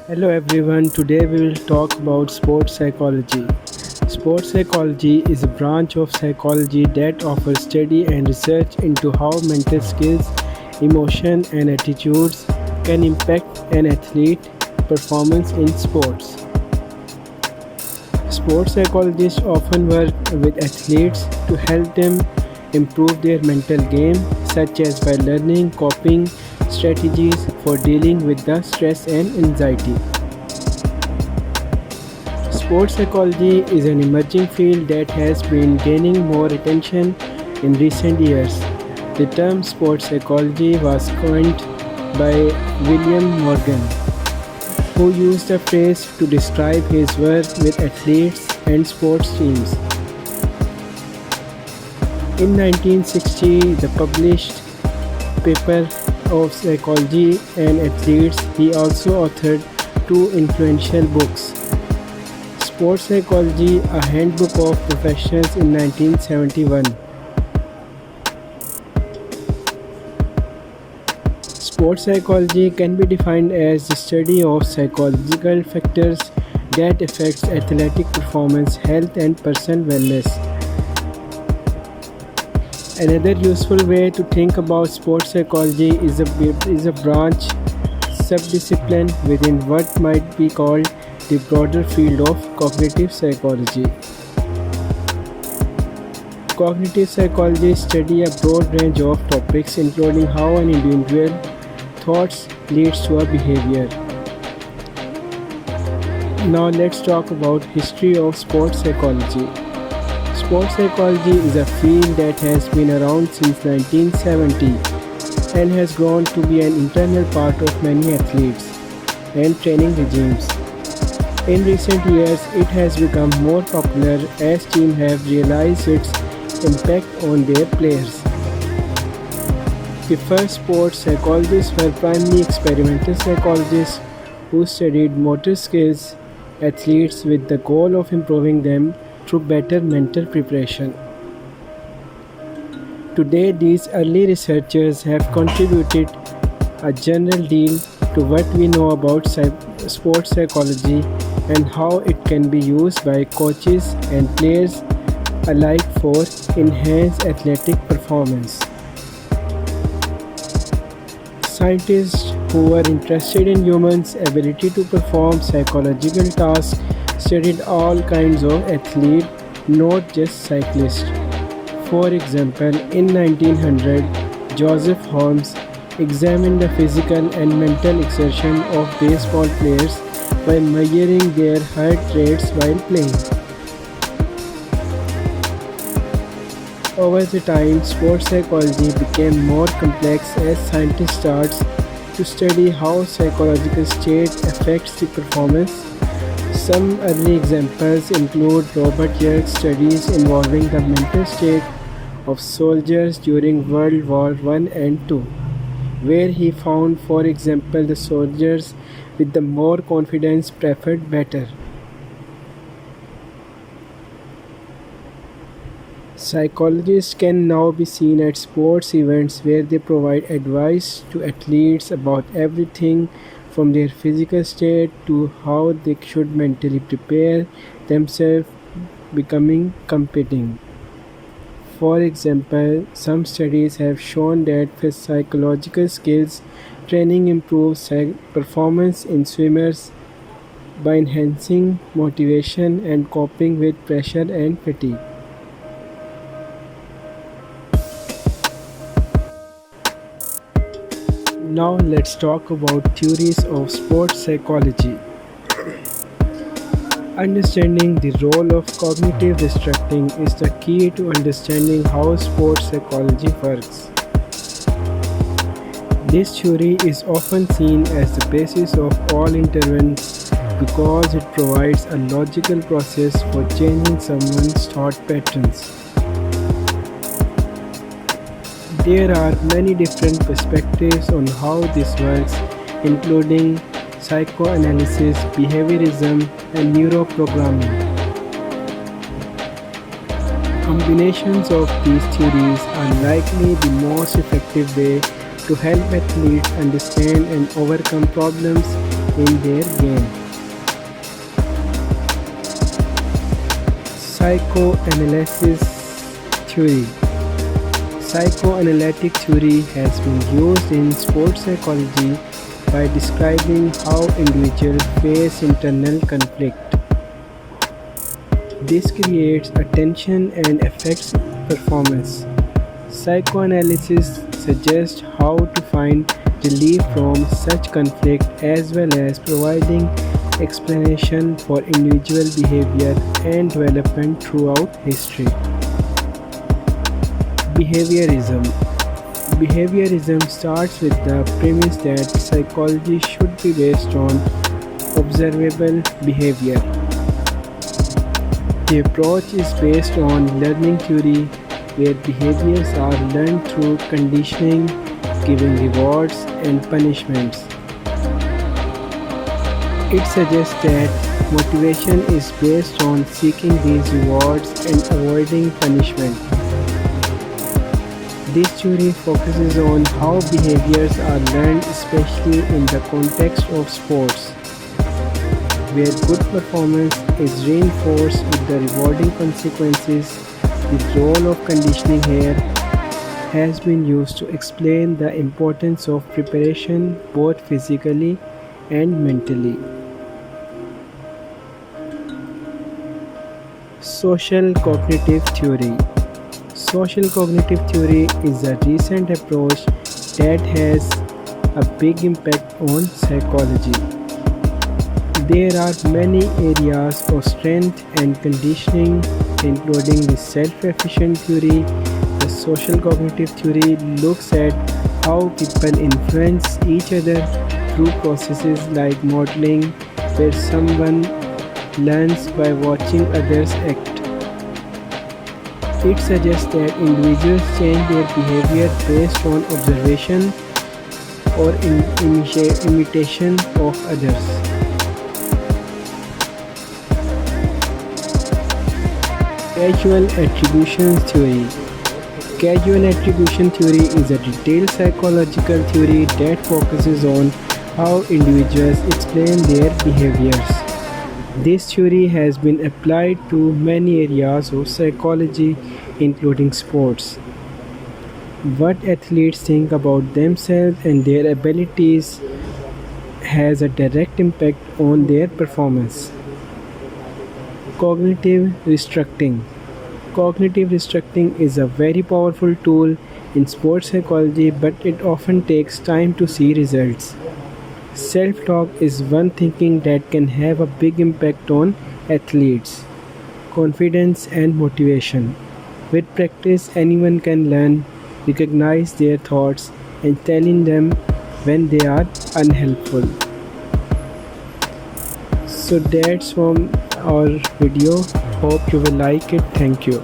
Hello everyone, today we will talk about sports psychology. Sports psychology is a branch of psychology that offers study and research into how mental skills, emotion, and attitudes can impact an athlete's performance in sports. Sports psychologists often work with athletes to help them improve their mental game, such as by learning coping strategies for dealing with the stress and anxiety. Sports psychology is an emerging field that has been gaining more attention in recent years. The term sports psychology was coined by William Morgan, who used the phrase to describe his work with athletes and sports teams. In 1960, the published paper of psychology and athletes, he also authored two influential books. Sports Psychology, a handbook of professionals in 1971. Sports psychology can be defined as the study of psychological factors that affects athletic performance, health and personal wellness. Another useful way to think about sports psychology is a branch subdiscipline within what might be called the broader field of cognitive psychology. Cognitive psychologists study a broad range of topics including how an individual thoughts leads to a behavior. Now let's talk about history of sports psychology. Sports psychology is a field that has been around since 1970 and has grown to be an integral part of many athletes and training regimes. In recent years, it has become more popular as teams have realized its impact on their players. The first sports psychologists were primarily experimental psychologists who studied motor skills athletes with the goal of improving them through better mental preparation. Today, these early researchers have contributed a general deal to what we know about sports psychology and how it can be used by coaches and players alike for enhanced athletic performance. Scientists who were interested in humans' ability to perform psychological tasks studied all kinds of athletes, not just cyclists. For example, in 1900, Joseph Holmes examined the physical and mental exertion of baseball players by measuring their heart rates while playing. Over the time, sports psychology became more complex as scientists started to study how psychological state affects the performance. Some early examples include Robert Yerkes' studies involving the mental state of soldiers during World War I and II, where he found, for example, the soldiers with the more confidence preferred better. Psychologists can now be seen at sports events where they provide advice to athletes about everything from their physical state to how they should mentally prepare themselves becoming competing. For example, some studies have shown that for psychological skills training improves performance in swimmers by enhancing motivation and coping with pressure and fatigue. Now let's talk about theories of sports psychology. Understanding the role of cognitive restructuring is the key to understanding how sports psychology works. This theory is often seen as the basis of all interventions because it provides a logical process for changing someone's thought patterns. There are many different perspectives on how this works, including psychoanalysis, behaviorism, and neuroprogramming. Combinations of these theories are likely the most effective way to help athletes understand and overcome problems in their game. Psychoanalysis theory. Psychoanalytic theory has been used in sports psychology by describing how individuals face internal conflict. This creates a tension and affects performance. Psychoanalysis suggests how to find relief from such conflict as well as providing explanation for individual behavior and development throughout history. Behaviorism. Behaviorism starts with the premise that psychology should be based on observable behavior. The approach is based on learning theory, where behaviors are learned through conditioning, giving rewards and punishments. It suggests that motivation is based on seeking these rewards and avoiding punishment. This theory focuses on how behaviors are learned, especially in the context of sports, where good performance is reinforced with the rewarding consequences. The role of conditioning here has been used to explain the importance of preparation both physically and mentally. Social cognitive theory. Social cognitive theory is a recent approach that has a big impact on psychology. There are many areas of strength and conditioning, including the self-efficient theory. The social cognitive theory looks at how people influence each other through processes like modeling, where someone learns by watching others act. It suggests that individuals change their behavior based on observation or imitation of others. Causal attribution theory. Causal attribution theory is a detailed psychological theory that focuses on how individuals explain their behaviors. This theory has been applied to many areas of psychology, including sports. What athletes think about themselves and their abilities has a direct impact on their performance. Cognitive restructuring. Cognitive restructuring is a very powerful tool in sports psychology, but it often takes time to see results. Self talk is one thinking that can have a big impact on athletes' confidence and motivation. With practice, anyone can learn, recognize their thoughts, and telling them when they are unhelpful. So that's from our video. Hope you will like it. Thank you.